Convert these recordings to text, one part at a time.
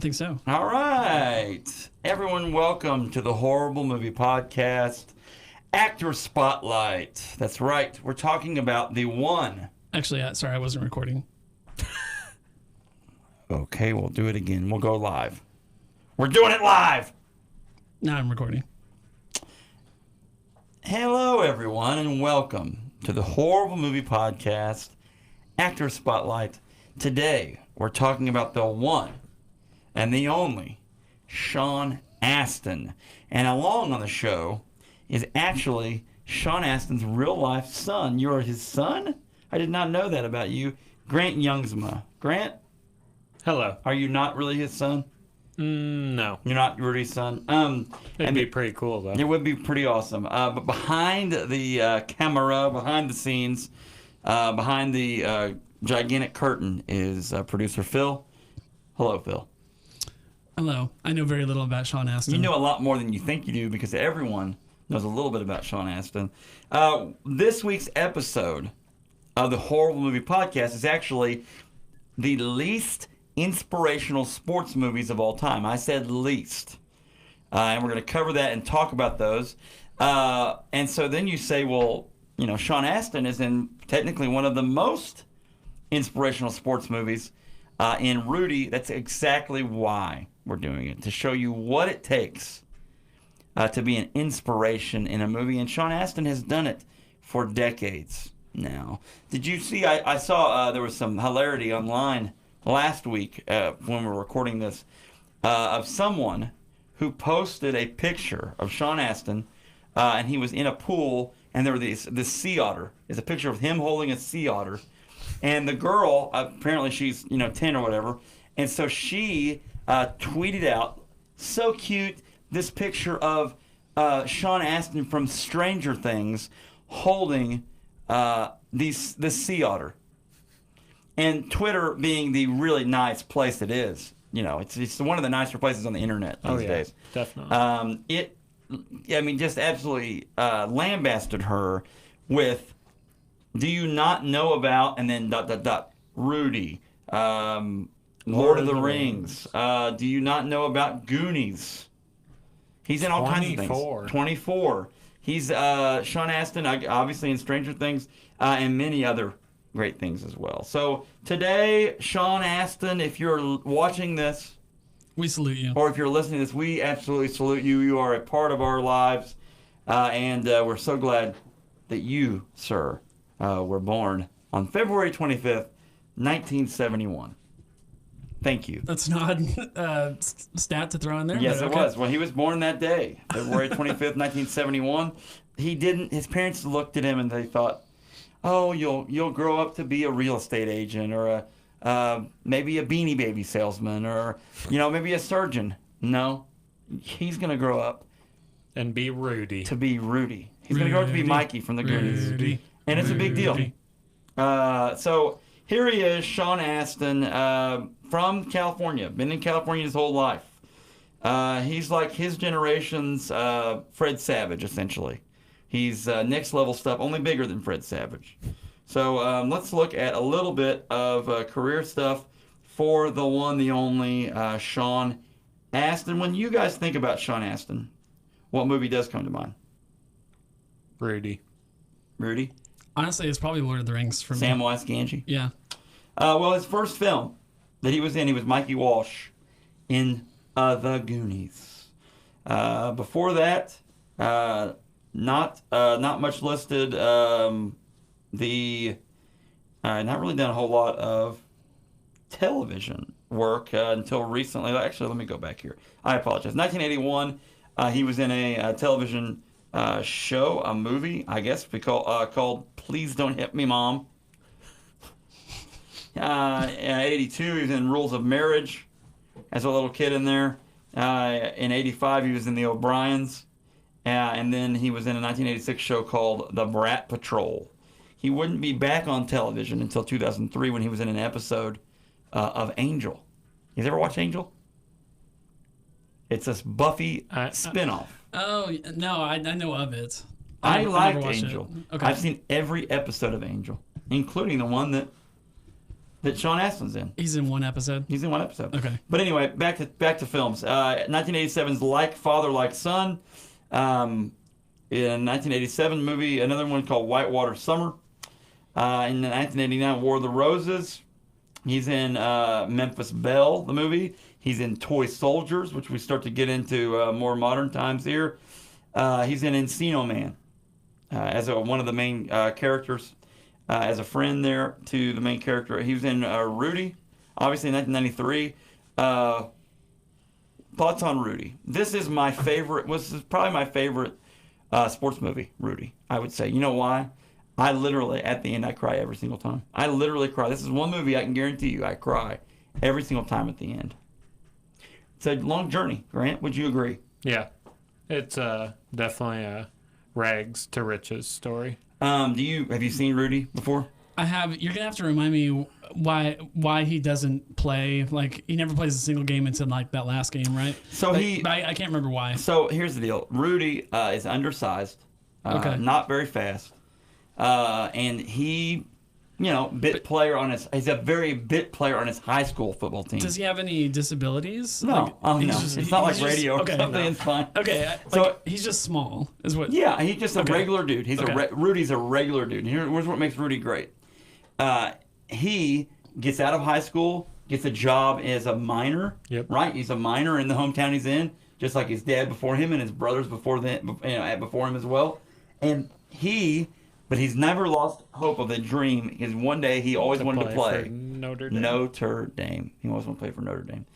I think so. All right. Everyone, welcome to the Horrible Movie Podcast, Actor Spotlight. That's right. We're talking about the one. Actually, sorry, I wasn't recording. Okay, we'll do it again. We'll go live. We're doing it live. Now I'm recording. Hello, everyone, and welcome to the Horrible Movie Podcast, Actor Spotlight. Today, we're talking about the one and the only Sean Astin. And along on the show is actually Sean Astin's real-life son. You're his son? I did not know that about you. Grant Youngsma. Grant? Hello. Are you not really his son? No. You're not Rudy's son? It'd be pretty cool, though. It would be pretty awesome. But behind the camera, behind the scenes, behind the gigantic curtain is producer Phil. Hello, Phil. Hello. I know very little about Sean Astin. You know a lot more than you think you do because everyone knows a little bit about Sean Astin. This week's episode of the Horrible Movie Podcast is actually the least inspirational sports movies of all time. I said least. And we're going to cover that and talk about those. And so then you say, well, you know, Sean Astin is in technically one of the most inspirational sports movies in Rudy. That's exactly why we're doing it, to show you what it takes to be an inspiration in a movie. And Sean Astin has done it for decades now. Did you see, I saw there was some hilarity online last week when we were recording this of someone who posted a picture of Sean Astin and he was in a pool and there were this sea otter. It's a picture of him holding a sea otter. And the girl, apparently she's 10 or whatever, and so she tweeted out, so cute, this picture of Sean Astin from Stranger Things holding this sea otter. And Twitter being the really nice place it is, it's one of the nicer places on the internet these days. Definitely. Just absolutely lambasted her with, do you not know about, and then ... Rudy, Lord of the Rings. Do you not know about Goonies? He's in all kinds of things. 24. He's Sean Astin, obviously in Stranger Things, and many other great things as well. So today, Sean Astin, if you're watching this, we salute you. Or if you're listening to this, we absolutely salute you. You are a part of our lives, and we're so glad that you, sir, were born on February 25th, 1971. Thank you. That's not a stat to throw in there. Yes, but it was. Well, he was born that day, February 25th, 1971. His parents looked at him and they thought, oh, you'll grow up to be a real estate agent or maybe a Beanie Baby salesman or, maybe a surgeon. No, he's going to grow up. And be Rudy. To be Rudy. He's going to grow up to be Mikey from the Goonies. Rudy. And it's a big deal. So here he is, Sean Astin, from California. Been in California his whole life. He's like his generation's Fred Savage, essentially. He's next level stuff, only bigger than Fred Savage. So let's look at a little bit of career stuff for the one, the only Sean Astin. When you guys think about Sean Astin, what movie does come to mind? Rudy. Rudy? Honestly, it's probably Lord of the Rings for me. Samwise Gamgee? Yeah. Well, his first film that he was Mikey Walsh in The Goonies. Before that, not much listed. Not really done a whole lot of television work until recently. Actually, let me go back here. I apologize. 1981, he was in a television show, a movie, I guess, called Please Don't Hit Me, Mom. In 82, he was in Rules of Marriage as a little kid in there. In 85, he was in The O'Briens. And then he was in a 1986 show called The Brat Patrol. He wouldn't be back on television until 2003 when he was in an episode of Angel. You ever watched Angel? It's a Buffy spinoff. Oh, no, I know of it. I liked never watched Angel. it. Okay. I've seen every episode of Angel, including the one that that Sean Astin's in. He's in one episode. He's in one episode. Okay. But anyway, back to films. 1987's Like Father, Like Son. In 1987 movie, another one called Whitewater Summer. In 1989, War of the Roses. He's in Memphis Belle, the movie. He's in Toy Soldiers, which we start to get into more modern times here. He's in Encino Man as one of the main characters, as a friend there to the main character. He was in Rudy, obviously in 1993. Thoughts on Rudy? This is my favorite. This is probably my favorite sports movie, Rudy, I would say. You know why? I literally, at the end, I cry every single time. I literally cry. This is one movie I can guarantee you I cry every single time at the end. It's a long journey. Grant, would you agree? Yeah. It's definitely a rags to riches story. Have you seen Rudy before? I have. You're gonna have to remind me why he doesn't play. Like, he never plays a single game until like that last game, right? So like, I can't remember why. So here's the deal. Rudy is undersized, Okay. not very fast, and he, he's a very bit player on his high school football team. Does he have any disabilities? No, no. It's not like radio or okay, something. no. It's fine. Okay, So- he's just small, is what. Yeah, he's just a Okay. regular dude. Okay. Rudy's a regular dude. Here's what makes Rudy great. He gets out of high school, gets a job as a miner. Yep. Right? He's a miner in the hometown he's in, just like his dad before him and his brothers before him as well. But he's never lost hope of the dream. Because one day he always wanted to play for Notre Dame. Notre Dame. He always wanted to play for Notre Dame,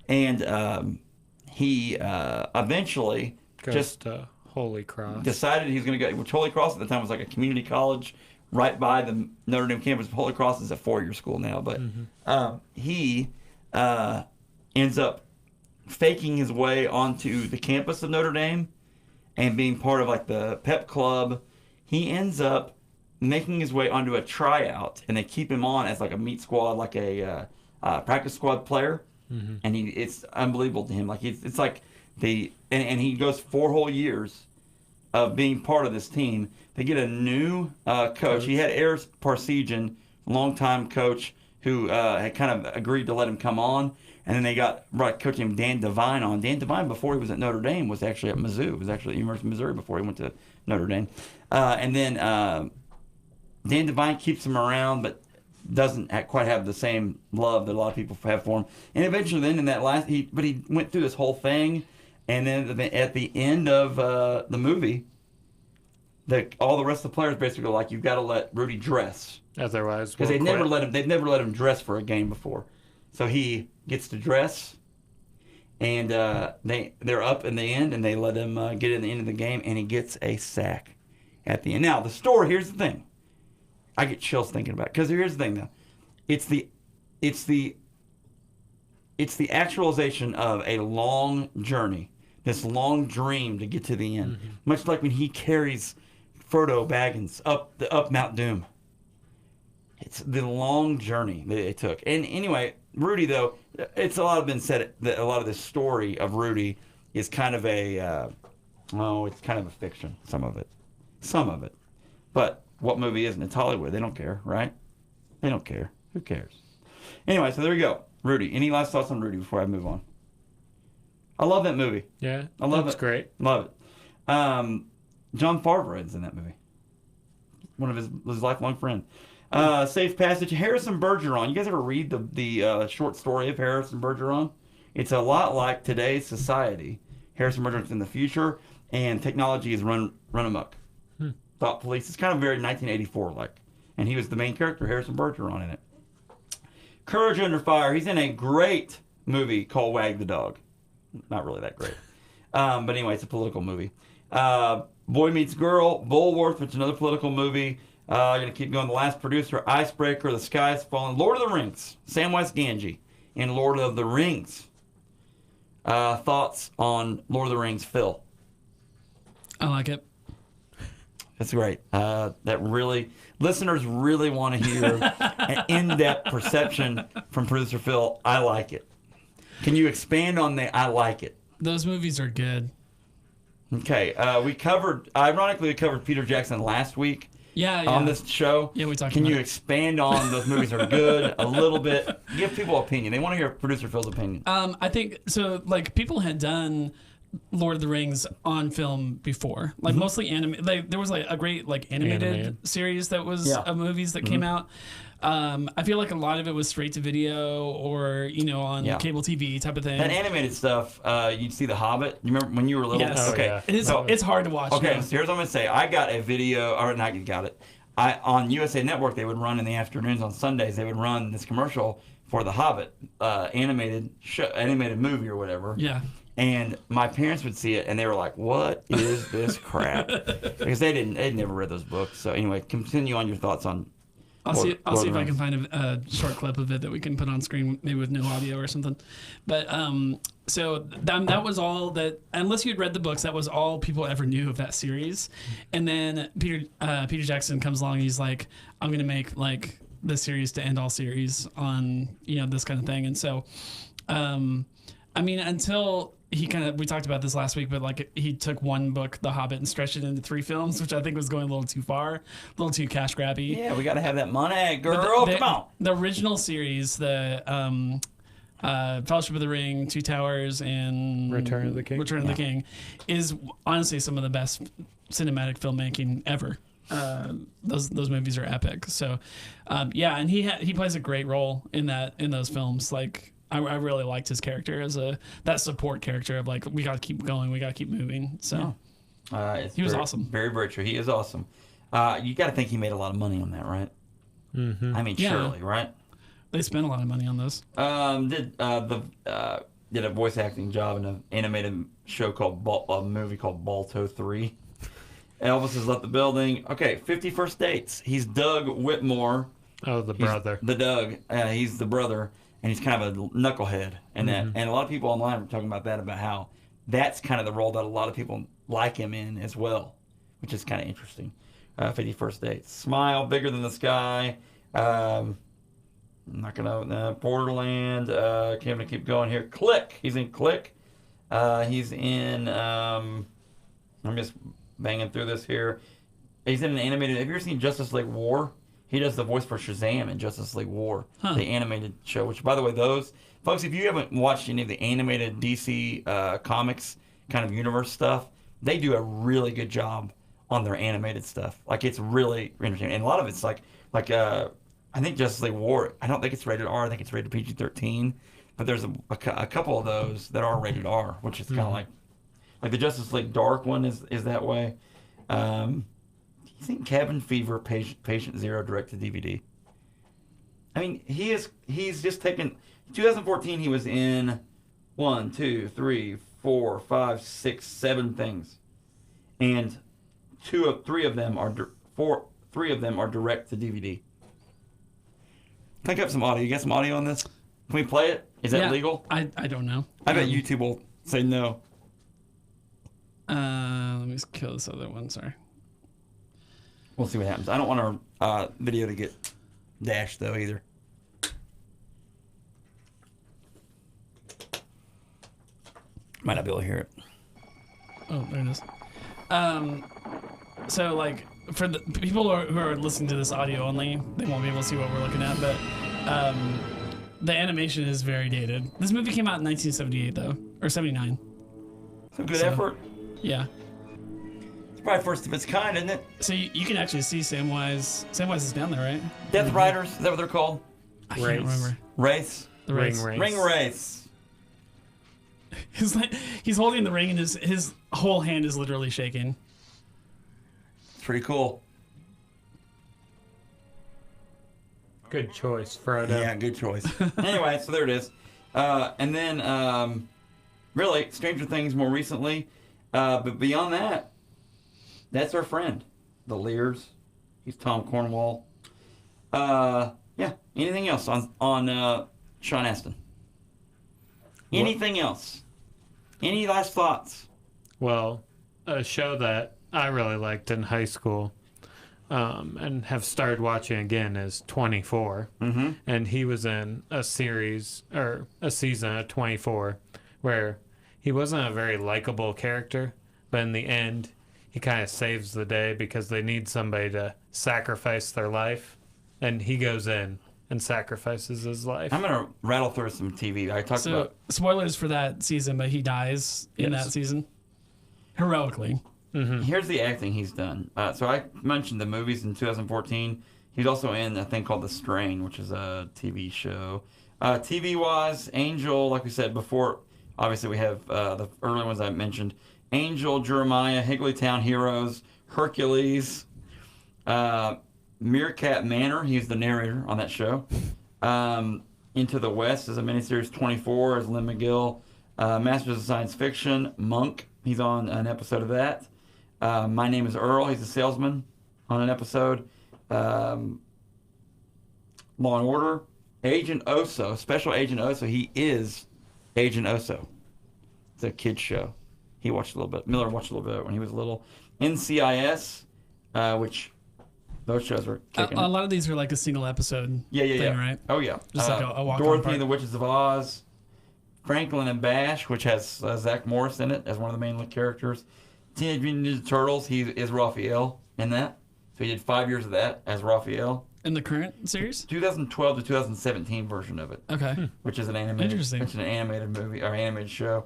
and he eventually Goes to Holy Cross. decided he was going to go. Which Holy Cross at the time was like a community college right by the Notre Dame campus. Holy Cross is a 4-year school now, but he ends up faking his way onto the campus of Notre Dame and being part of like the pep club. He ends up making his way onto a tryout, and they keep him on as like a meat squad, like a practice squad player. And it's unbelievable to him. Like it's like and he goes 4 whole years of being part of this team. They get a new coach. He had Eris Parsegian, longtime coach, who had kind of agreed to let him come on. And then they got coaching Dan Devine on. Dan Devine, before he was at Notre Dame, was actually at Mizzou. He was actually at the University of Missouri before he went to Notre Dame. And then Dan Devine keeps him around, but doesn't quite have the same love that a lot of people have for him. And eventually, then in that he went through this whole thing, and then at the end of the movie, all the rest of the players basically are like, "You've got to let Rudy dress," Otherwise, because they've never let him dress for a game before. So he gets to dress, and they're up in the end, and they let him get in the end of the game, and he gets a sack at the end. Now the story. Here's the thing. I get chills thinking about it, because here's the thing though. It's the actualization of a long journey, this long dream to get to the end. Much like when he carries Frodo Baggins up Mount Doom. It's the long journey that it took. And anyway, Rudy though, it's been said that a lot of this story of Rudy is kind of it's kind of a fiction. Some of it, but what movie isn't? It's Hollywood. They don't care, right? They don't care. Who cares? Anyway, so there you go. Rudy. Any last thoughts on Rudy before I move on? I love that movie. Yeah, I love it's it. great. Love it. John Favreau is in that movie. One of his lifelong friend. Safe Passage. Harrison Bergeron. You guys ever read the short story of Harrison Bergeron? It's a lot like today's society. Harrison Bergeron's in the future, and technology is run amok. Thought Police. It's kind of very 1984 like, and he was the main character, Harrison Bergeron, in it. Courage Under Fire. He's in a great movie called Wag the Dog. Not really that great, but anyway, it's a political movie. Boy Meets Girl, Bulworth, which is another political movie. I'm gonna keep going. The Last Producer, Icebreaker, The Sky's Falling, Lord of the Rings, Samwise Gamgee, and Lord of the Rings. Thoughts on Lord of the Rings, Phil? I like it. That's great. Listeners really want to hear an in-depth perception from producer Phil. I like it. Can you expand on the I like it? Those movies are good. Okay. We covered Peter Jackson last week. Yeah, on this show. Yeah, we talked Can about you it. expand on those movies are good a little bit? Give people opinion. They want to hear producer Phil's opinion. I think so. Like people had done Lord of the Rings on film before, like mostly anime. Like there was like a great like animated series that was of movies that came out. I feel like a lot of it was straight to video or on cable TV type of thing. That animated stuff, you'd see The Hobbit. You remember when you were little? Yes. Okay. It's hard to watch. Okay, now. so here's what I'm going to say. I got a video, or not got it. On USA Network, they would run in the afternoons on Sundays, they would run this commercial for The Hobbit, animated movie or whatever. Yeah. And my parents would see it, and they were like, "What is this crap?" Because they'd never read those books. So anyway, continue on your thoughts on. I'll see if I can find a short clip of it that we can put on screen, maybe with no audio or something. But so that was all that. Unless you'd read the books, that was all people ever knew of that series. And then Peter Jackson comes along. And he's like, "I'm gonna make like the series to end all series on this kind of thing." And so, I mean, until we talked about this last week, but like he took one book, The Hobbit, and stretched it into 3 films, which I think was going a little too far, a little too cash grabby. Yeah, we got to have that money, girl. Come on. The original series, the Fellowship of the Ring, Two Towers, and Return of the King, is honestly some of the best cinematic filmmaking ever. Those movies are epic. So, and he plays a great role in those films. Like. I really liked his character as that support character of like we got to keep going, we got to keep moving. So he was awesome. Very, very true. He is awesome. You got to think he made a lot of money on that, right? Mm-hmm. I mean, surely, right? They spent a lot of money on this. Did a voice acting job in an animated show a movie called Balto 3. Elvis has left the building. Okay, 50 First Dates. He's Doug Whitmore. Oh, the brother. The Doug. He's the brother. And he's kind of a knucklehead, and and a lot of people online were talking about that, about how that's kind of the role that a lot of people like him in as well, which is kind of interesting. 50 First Dates, Smile, Bigger Than the Sky. I'm not gonna Borderland. Can't keep going here. Click. He's in Click. He's in. I'm just banging through this here. He's in an animated. Have you ever seen Justice League War? He does the voice for Shazam in Justice League War, the animated show. Which, by the way, those folks, if you haven't watched any of the animated DC comics kind of universe stuff, they do a really good job on their animated stuff. Like it's really interesting, and a lot of it's like I think Justice League War. I don't think it's rated R. I think it's rated PG-13. But there's a couple of those that are rated R, which is kind of like the Justice League Dark one is that way. He's in Cabin Fever, Patient Zero, direct to DVD. I mean, he's just taken. 2014, he was in 1, 2, 3, 4, 5, 6, 7 things, and 3 of them are direct to DVD. Pick up some audio. You got some audio on this? Can we play it? Is that legal? I don't know. I bet YouTube will say no. Let me just kill this other one. Sorry. We'll see what happens. I don't want our video to get dashed, though, either. Might not be able to hear it. Oh, there it is. So, like, for the people who are listening to this audio only, they won't be able to see what we're looking at, but the animation is very dated. This movie came out in 1978, though, or 79. Some good effort. Yeah. Probably first of its kind, isn't it? So you can actually see Samwise. Samwise is down there, right? Death Riders, is that what they're called? I can't remember. Race? The race. Ring race. He's holding the ring and his whole hand is literally shaking. It's pretty cool. Good choice, Frodo. Yeah, good choice. Anyway, so there it is. And then, really, Stranger Things more recently. But beyond that, that's our friend, the Lears. He's Tom Cornwall. Yeah. Anything else on Sean Astin? Anything else? Any last thoughts? Well, a show that I really liked in high school, and have started watching again is 24. Mm-hmm. And he was in a series or a season of 24 where he wasn't a very likable character, but in the end, he kind of saves the day because they need somebody to sacrifice their life, and he goes in and sacrifices his life. I'm gonna rattle through some TV. I talked So, about spoilers for that season, but he dies in that season. Heroically. Here's the acting he's done. So I mentioned the movies in 2014. He's also in a thing called The Strain, which is a TV show. TV-wise, Angel, like we said before, obviously we have the early ones I mentioned. Angel, Jeremiah, Higglytown Heroes, Hercules, Meerkat Manor. He's the narrator on that show. Into the West is a miniseries. 24 as Lynn McGill. Masters of Science Fiction, Monk. He's on an episode of that. My Name is Earl. He's a salesman on an episode. Law and Order. Agent Oso, Special Agent Oso. He is Agent Oso. It's a kid's show. He watched a little bit. Miller watched a little bit when he was little. NCIS, which those shows are kicking. A lot of these are like a single episode Yeah. right? Oh, yeah. Just like a walk-on Dorothy part. and the Witches of Oz. Franklin and Bash, which has Zach Morris in it as one of the main characters. Teenage Mutant Ninja Turtles, he is Raphael in that. So he did 5 years of that as Raphael. In the current series? 2012 to 2017 version of it. Okay. Which is an animated, Interesting. It's an animated movie or animated show.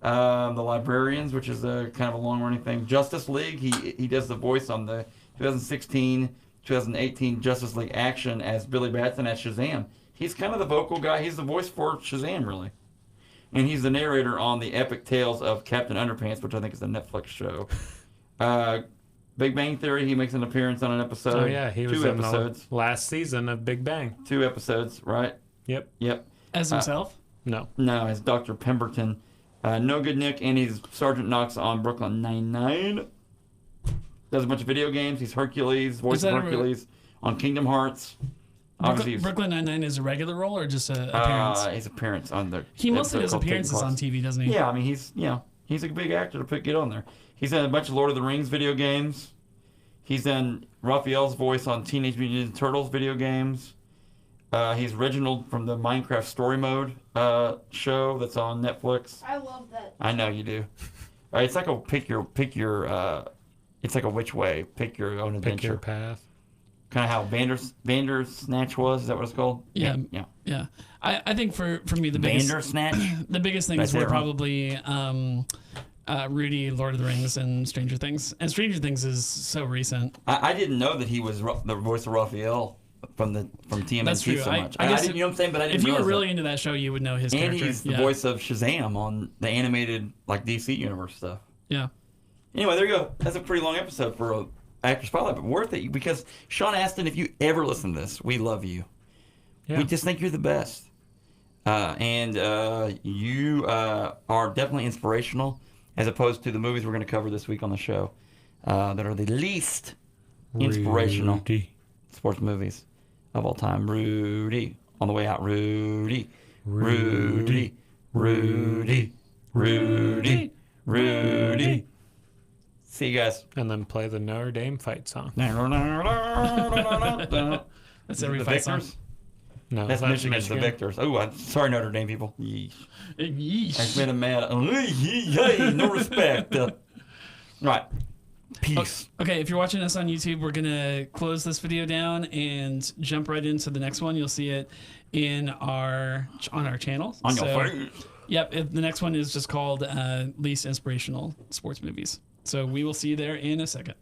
The Librarians, which is a kind of a long-running thing. Justice League, he does the voice on the 2016, 2018 Justice League action as Billy Batson as Shazam. He's kind of the vocal guy. He's the voice for Shazam, really. And he's the narrator on the epic tales of Captain Underpants, which I think is a Netflix show. Big Bang Theory, he makes an appearance on an episode. Oh yeah, he was 2 in episodes. the last season of Big Bang. 2 episodes, right? Yep. As himself? No. No, as Dr. Pemberton. No Good Nick, and he's Sergeant Knox on Brooklyn Nine-Nine. Does a bunch of video games. He's Hercules, voice of Hercules on Kingdom Hearts. Obviously, Brooklyn Nine-Nine is a regular role or just an appearance? his appearance on the. He mostly does episode called appearances Taking on Class. TV, doesn't he? Yeah, I mean he's a big actor to get on there. He's in a bunch of Lord of the Rings video games. He's in Raphael's voice on Teenage Mutant Ninja Turtles video games. He's Reginald from the Minecraft Story Mode show that's on Netflix. I love that. I know you do. It's like a pick your. It's like a which way, pick your own adventure. Pick your path. Kind of how Bandersnatch was. Is that what it's called? Yeah. I think for me the biggest Bandersnatch. the biggest things Did I say were it wrong? probably Rudy, Lord of the Rings, and Stranger Things. And Stranger Things is so recent. I didn't know that he was the voice of Raphael from TMNT That's true. so much. I guess didn't, you know what I'm saying? But I didn't If you were realize really that. into that show, you would know his And character. he's the voice of Shazam on the animated like DC universe stuff. Yeah. Anyway, there you go. That's a pretty long episode for a actor spotlight, but worth it because Sean Astin, if you ever listen to this, we love you. Yeah. We just think you're the best. And you are definitely inspirational as opposed to the movies we're going to cover this week on the show that are the least inspirational Rudy. sports movies of all time. Rudy. On the way out, Rudy. Rudy. Rudy. Rudy. Rudy. See you guys. And then play the Notre Dame fight song. That's every the fight song. Victors? No, That's Michigan's the Victors. Oh, I'm sorry, Notre Dame people. Yeesh. I Yeesh. made them mad. No respect. Right. Peace. Okay, if you're watching us on YouTube, we're gonna close this video down and jump right into the next one. You'll see it on our channel. On your face. Yep. The next one is just called Least Inspirational Sports Movies. So we will see you there in a second.